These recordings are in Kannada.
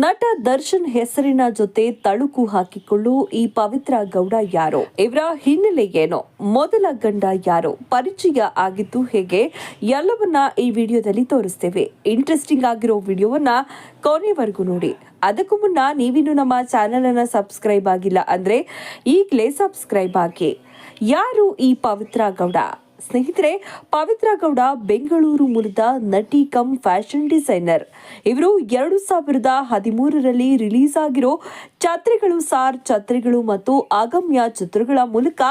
ನಟ ದರ್ಶನ್ ಹೆಸರಿನ ಜೊತೆ ತಳುಕು ಹಾಕಿಕೊಳ್ಳು ಈ ಪವಿತ್ರ ಗೌಡ ಯಾರು, ಇವರ ಹಿನ್ನೆಲೆ ಏನು, ಮೊದಲ ಗಂಡ ಯಾರು, ಪರಿಚಯ ಆಗಿದ್ದು ಹೇಗೆ, ಎಲ್ಲವನ್ನ ಈ ವಿಡಿಯೋದಲ್ಲಿ ತೋರಿಸ್ತೇವೆ. ಇಂಟ್ರೆಸ್ಟಿಂಗ್ ಆಗಿರೋ ವಿಡಿಯೋವನ್ನ ಕೊನೆವರೆಗೂ ನೋಡಿ. ಅದಕ್ಕೂ ಮುನ್ನ ನೀವಿನ್ನು ನಮ್ಮ ಚಾನೆಲ್ ಅನ್ನ ಸಬ್ಸ್ಕ್ರೈಬ್ ಆಗಿಲ್ಲ ಅಂದ್ರೆ ಈಗಲೇ ಸಬ್ಸ್ಕ್ರೈಬ್ ಆಗಿ. ಯಾರು ಈ ಪವಿತ್ರ ಗೌಡ? ಸ್ನೇಹಿತರೆ, ಪವಿತ್ರ ಗೌಡ ಬೆಂಗಳೂರು ಮೂಲದ ನಟಿ ಕಮ್ ಫ್ಯಾಷನ್ ಡಿಸೈನರ್. ಇವರು 2013ರಲ್ಲಿ ರಿಲೀಸ್ ಆಗಿರೋ ಛತ್ರಿಗಳು ಸಾರ್ ಛತ್ರಿಗಳು ಮತ್ತು ಆಗಮ್ಯ ಚಿತ್ರಗಳ ಮೂಲಕ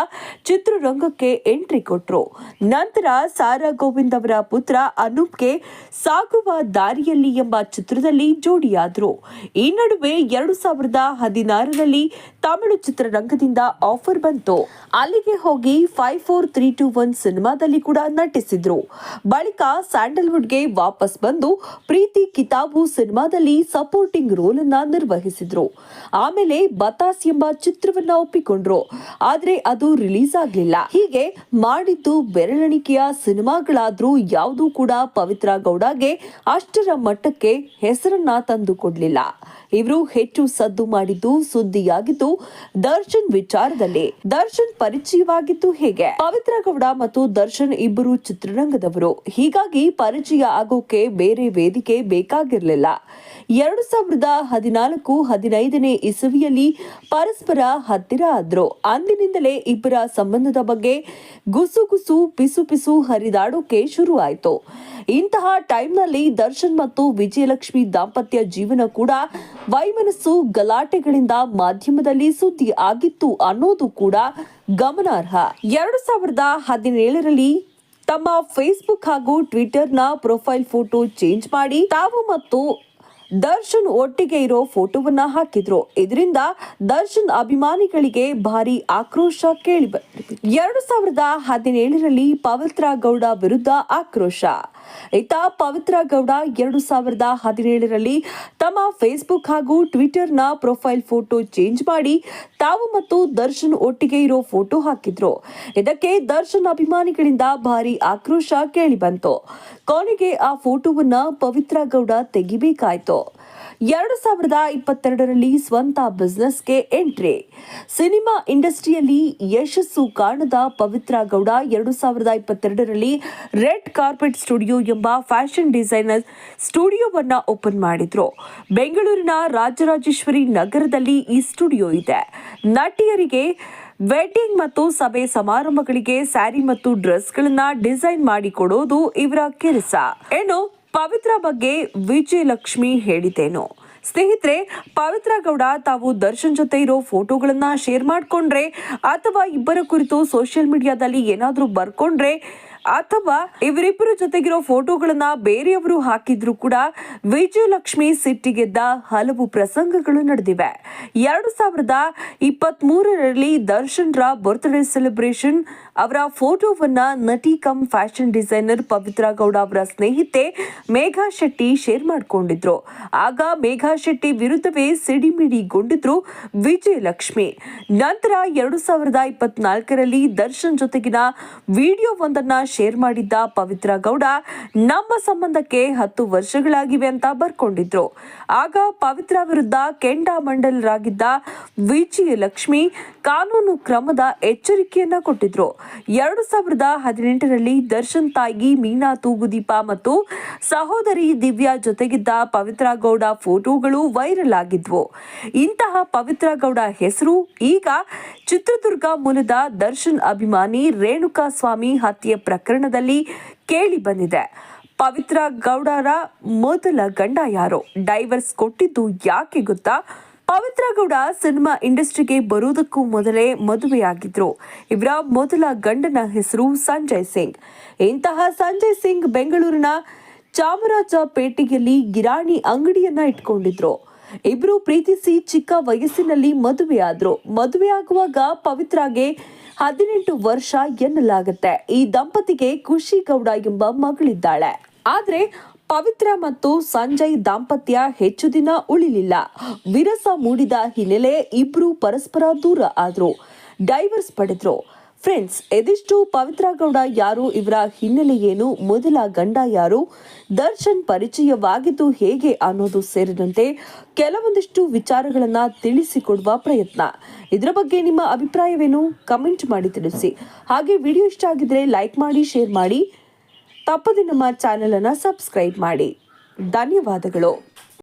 ಚಿತ್ರರಂಗಕ್ಕೆ ಎಂಟ್ರಿ ಕೊಟ್ರು. ನಂತರ ಸಾರಾ ಗೋವಿಂದ್ ಅವರ ಪುತ್ರ ಅನೂಪ್ಗೆ ಸಾಗುವ ದಾರಿಯಲ್ಲಿ ಎಂಬ ಚಿತ್ರದಲ್ಲಿ ಜೋಡಿಯಾದ್ರು. ಈ ನಡುವೆ 2016ರಲ್ಲಿ ತಮಿಳು ಚಿತ್ರರಂಗದಿಂದ ಆಫರ್ ಬಂತು. ಅಲ್ಲಿಗೆ ಹೋಗಿ 5432 ಸಿನಿಮಾದಲ್ಲಿ ಕೂಡ ನಟಿಸಿದ್ರು. ಬಳಿಕ ಸ್ಯಾಂಡಲ್ವುಡ್ಗೆ ವಾಪಸ್ ಬಂದು ಪ್ರೀತಿ ಕಿತಾಬು ಸಿನಿಮಾದಲ್ಲಿ ಸಪೋರ್ಟಿಂಗ್ ರೋಲ್ ಅನ್ನ ನಿರ್ವಹಿಸಿದ್ರು. ಆಮೇಲೆ ಬತಾಸ್ ಎಂಬ ಚಿತ್ರವನ್ನ ಒಪ್ಪಿಕೊಂಡ್ರು. ಆದ್ರೆ ಅದು ರಿಲೀಸ್ ಆಗ್ಲಿಲ್ಲ. ಹೀಗೆ ಮಾಡಿದ್ದು ಬೆರಳೆಣಿಕೆಯ ಸಿನಿಮಾಗಳಾದ್ರೂ ಯಾವುದೂ ಕೂಡ ಪವಿತ್ರ ಗೌಡಗೆ ಅಷ್ಟರ ಮಟ್ಟಕ್ಕೆ ಹೆಸರನ್ನ ತಂದುಕೊಡ್ಲಿಲ್ಲ. ಇವರು ಹೆಚ್ಚು ಸದ್ದು ಮಾಡಿದ್ದು ಸುದ್ದಿಯಾಗಿದ್ದು ದರ್ಶನ್ ವಿಚಾರದಲ್ಲಿ. ದರ್ಶನ್ ಪರಿಚಯವಾಗಿದ್ದು ಹೇಗೆ? ಪವಿತ್ರ ಗೌಡ ಮತ್ತು ದರ್ಶನ್ ಇಬ್ಬರು ಚಿತ್ರರಂಗದವರು. ಹೀಗಾಗಿ ಪರಿಚಯ ಆಗೋಕೆ ಬೇರೆ ವೇದಿಕೆ ಬೇಕಾಗಿರ್ಲಿಲ್ಲ. 2014-15ನೇ ಇಸವಿಯಲ್ಲಿ ಪರಸ್ಪರ ಹತ್ತಿರ ಆದ್ರು. ಅಂದಿನಿಂದಲೇ ಇಬ್ಬರ ಸಂಬಂಧದ ಬಗ್ಗೆ ಗುಸುಗುಸು ಪಿಸು ಪಿಸು ಹರಿದಾಡೋಕೆ ಶುರು ಆಯ್ತು. ಇಂತಹ ಟೈಮ್ನಲ್ಲಿ ದರ್ಶನ್ ಮತ್ತು ವಿಜಯಲಕ್ಷ್ಮಿ ದಾಂಪತ್ಯ ಜೀವನ ಕೂಡ ವೈಮನಸ್ಸು ಗಲಾಟೆಗಳಿಂದ ಮಾಧ್ಯಮದಲ್ಲಿ ಸುದ್ದಿ ಆಗಿತ್ತು ಅನ್ನೋದು ಕೂಡ ಗಮನಾರ್ಹ. 2017ರಲ್ಲಿ ತಮ್ಮ ಫೇಸ್ಬುಕ್ ಹಾಗೂ ಟ್ವಿಟರ್ನ ಪ್ರೊಫೈಲ್ ಫೋಟೋ ಚೇಂಜ್ ಮಾಡಿ ತಾವು ಮತ್ತು ದರ್ಶನ್ ಒಟ್ಟಿಗೆ ಇರೋ ಫೋಟೋವನ್ನ ಹಾಕಿದ್ರು. ಇದರಿಂದ ದರ್ಶನ್ ಅಭಿಮಾನಿಗಳಿಗೆ ಭಾರಿ ಆಕ್ರೋಶ ಕೇಳಿ ಬಂದಿದೆ. 2017ರಲ್ಲಿ ಪವಿತ್ರ ಗೌಡ ವಿರುದ್ಧ ಆಕ್ರೋಶ. ಇತ್ತ ಪವಿತ್ರ ಗೌಡ 2017ರಲ್ಲಿ ತಮ್ಮ ಫೇಸ್ಬುಕ್ ಹಾಗೂ ಟ್ವಿಟರ್ನ ಪ್ರೊಫೈಲ್ ಫೋಟೋ ಚೇಂಜ್ ಮಾಡಿ ತಾವು ಮತ್ತು ದರ್ಶನ್ ಒಟ್ಟಿಗೆ ಇರೋ ಫೋಟೋ ಹಾಕಿದ್ರು. ಇದಕ್ಕೆ ದರ್ಶನ್ ಅಭಿಮಾನಿಗಳಿಂದ ಭಾರಿ ಆಕ್ರೋಶ ಕೇಳಿ ಬಂತು. ಕೊನೆಗೆ ಆ ಫೋಟೋವನ್ನ ಪವಿತ್ರ ಗೌಡ ತೆಗಿಬೇಕಾಯ್ತು. 2022ರಲ್ಲಿ ಸ್ವಂತ ಬಿಸ್ನೆಸ್ಗೆ ಎಂಟ್ರಿ. ಸಿನಿಮಾ ಇಂಡಸ್ಟ್ರಿಯಲ್ಲಿ ಯಶಸ್ಸು ಕಾಣದ Pavithra Gowda 2022ರಲ್ಲಿ red carpet studio ಎಂಬ ಫ್ಯಾಷನ್ ಡಿಸೈನರ್ ಸ್ಟುಡಿಯೋವನ್ನ ಓಪನ್ ಮಾಡಿದ್ರು. ಬೆಂಗಳೂರಿನ ರಾಜರಾಜೇಶ್ವರಿ ನಗರದಲ್ಲಿ ಈ ಸ್ಟುಡಿಯೋ ಇದೆ. ನಟಿಯರಿಗೆ ವೆಡ್ಡಿಂಗ್ ಮತ್ತು ಸಭೆ ಸಮಾರಂಭಗಳಿಗೆ ಸ್ಯಾರಿ ಮತ್ತು ಡ್ರೆಸ್ಗಳನ್ನ ಡಿಸೈನ್ ಮಾಡಿ ಕೊಡೋದು ಇವರ ಕೆಲಸ. ಏನು ಪವಿತ್ರ ಬಗ್ಗೆ ವಿಜಯಲಕ್ಷ್ಮಿ ಹೇಳಿದ್ದೇನು? ಸ್ನೇಹಿತರೆ, ಪವಿತ್ರ ಗೌಡ ತಾವು ದರ್ಶನ್ ಜೊತೆ ಇರೋ ಫೋಟೋಗಳನ್ನ ಶೇರ್ ಮಾಡ್ಕೊಂಡ್ರೆ ಅಥವಾ ಇಬ್ಬರ ಕುರಿತು ಸೋಷಿಯಲ್ ಮೀಡಿಯಾದಲ್ಲಿ ಏನಾದ್ರೂ ಬರ್ಕೊಂಡ್ರೆ ಅಥವಾ ಇವರಿಬ್ಬರ ಜೊತೆಗಿರೋ ಫೋಟೋಗಳನ್ನ ಬೇರೆಯವರು ಹಾಕಿದ್ರು ಕೂಡ ವಿಜಯಲಕ್ಷ್ಮಿ ಸಿಟ್ಟಿಗೆದ್ದ ಹಲವು ಪ್ರಸಂಗಗಳು ನಡೆದಿವೆ. 2023ರಲ್ಲಿ ದರ್ಶನ್ ರ ಬರ್ತ್ಡೇ ಸೆಲೆಬ್ರೇಷನ್ ಅವರ ಫೋಟೋವನ್ನ ನಟಿ come fashion designer Pavithra Gowda ಅವರ ಸ್ನೇಹಿತೆ ಮೇಘಾ ಶೆಟ್ಟಿ ಶೇರ್ ಮಾಡಿಕೊಂಡಿದ್ರು. ಆಗ ಮೇಘಾ ಶೆಟ್ಟಿ ವಿರುದ್ಧವೇ ಸಿಡಿಮಿಡಿಗೊಂಡಿದ್ರು ವಿಜಯಲಕ್ಷ್ಮಿ. ನಂತರ 2024ರಲ್ಲಿ ದರ್ಶನ್ ಜೊತೆಗಿನ ವಿಡಿಯೋವೊಂದನ್ನ ಶೇರ್ ಮಾಡಿದ್ದ ಪವಿತ್ರ ಗೌಡ ನಮ್ಮ ಸಂಬಂಧಕ್ಕೆ 10 ವರ್ಷಗಳಾಗಿವೆ ಅಂತ ಬರ್ಕೊಂಡಿದ್ರು. ಆಗ ಪವಿತ್ರ ವಿರುದ್ಧ ಕೆಂಡಾಮಂಡಲರಾಗಿದ್ದ ವಿಜಯಲಕ್ಷ್ಮಿ ಕಾನೂನು ಕ್ರಮದ ಎಚ್ಚರಿಕೆಯನ್ನ ಕೊಟ್ಟಿದ್ರು. 2018ರಲ್ಲಿ ದರ್ಶನ್ ತಾಯಿ ಮೀನಾ ತೂಗುದೀಪ ಮತ್ತು ಸಹೋದರಿ ದಿವ್ಯಾ ಜೊತೆಗಿದ್ದ ಪವಿತ್ರ ಗೌಡ ಫೋಟೋಗಳು ವೈರಲ್ ಆಗಿದ್ವು. ಇಂತಹ ಪವಿತ್ರ ಗೌಡ ಹೆಸರು ಈಗ ಚಿತ್ರದುರ್ಗ ಮೂಲದ ದರ್ಶನ್ ಅಭಿಮಾನಿ ರೇಣುಕಾ ಸ್ವಾಮಿ ಹತ್ಯೆ ಪ್ರಕರಣದಲ್ಲಿ ಕೇಳಿ ಬಂದಿದೆ. ಪವಿತ್ರ ಗೌಡರ ಮೊದಲ ಗಂಡ ಯಾರು? ಡೈವರ್ಸ್ ಕೊಟ್ಟಿದ್ದು ಯಾಕೆ ಗೊತ್ತಾ? ಪವಿತ್ರ ಗೌಡ ಸಿನಿಮಾ ಇಂಡಸ್ಟ್ರಿಗೆ ಬರುವುದಕ್ಕೂ ಮೊದಲೇ ಮದುವೆಯಾಗಿದ್ರು. ಇವರ ಮೊದಲ ಗಂಡನ ಹೆಸರು ಸಂಜಯ್ ಸಿಂಗ್. ಇಂತಹ ಸಂಜಯ್ ಸಿಂಗ್ ಬೆಂಗಳೂರಿನ ಚಾಮರಾಜಪೇಟೆಯಲ್ಲಿ ಗಿರಾಣಿ ಅಂಗಡಿಯನ್ನ ಇಟ್ಕೊಂಡಿದ್ರು. ಇಬ್ರು ಪ್ರೀತಿಸಿ ಚಿಕ್ಕ ವಯಸ್ಸಿನಲ್ಲಿ ಮದುವೆಯಾದ್ರು. ಮದುವೆಯಾಗುವಾಗ ಪವಿತ್ರಾಗೆ 18 ವರ್ಷ ಎನ್ನಲಾಗುತ್ತೆ. ಈ ದಂಪತಿಗೆ ಖುಷಿ ಗೌಡ ಎಂಬ ಮಗಳಿದ್ದಾಳೆ. ಆದ್ರೆ ಪವಿತ್ರ ಮತ್ತು ಸಂಜಯ್ ದಾಂಪತ್ಯ ಹೆಚ್ಚು ದಿನ ಉಳಿಲಿಲ್ಲ. ವಿರಸ ಮೂಡಿದ ಹಿನ್ನೆಲೆ ಇಬ್ರು ಪರಸ್ಪರ ದೂರ ಆದ್ರು. ಡೈವರ್ಸ್ ಪಡೆದ್ರು. ಫ್ರೆಂಡ್ಸ್, ಇದಿಷ್ಟು ಪವಿತ್ರ ಗೌಡ ಯಾರು, ಇವರ ಹಿನ್ನೆಲೆ ಏನು, ಮೊದಲ ಗಂಡ ಯಾರು, ದರ್ಶನ್ ಪರಿಚಯವಾಗಿದ್ದು ಹೇಗೆ ಅನ್ನೋದು ಸೇರಿದಂತೆ ಕೆಲವೊಂದಿಷ್ಟು ವಿಚಾರಗಳನ್ನ ತಿಳಿಸಿಕೊಡುವ ಪ್ರಯತ್ನ. ಇದರ ಬಗ್ಗೆ ನಿಮ್ಮ ಅಭಿಪ್ರಾಯವೇನು ಕಮೆಂಟ್ ಮಾಡಿ ತಿಳಿಸಿ. ಹಾಗೆ ವಿಡಿಯೋ ಇಷ್ಟ ಆಗಿದ್ರೆ ಲೈಕ್ ಮಾಡಿ, ಶೇರ್ ಮಾಡಿ, ತಪ್ಪದೆ ನಮ್ಮ ಚಾನೆಲ್ ಅನ್ನು ಸಬ್ಸ್ಕ್ರೈಬ್ ಮಾಡಿ. ಧನ್ಯವಾದಗಳು.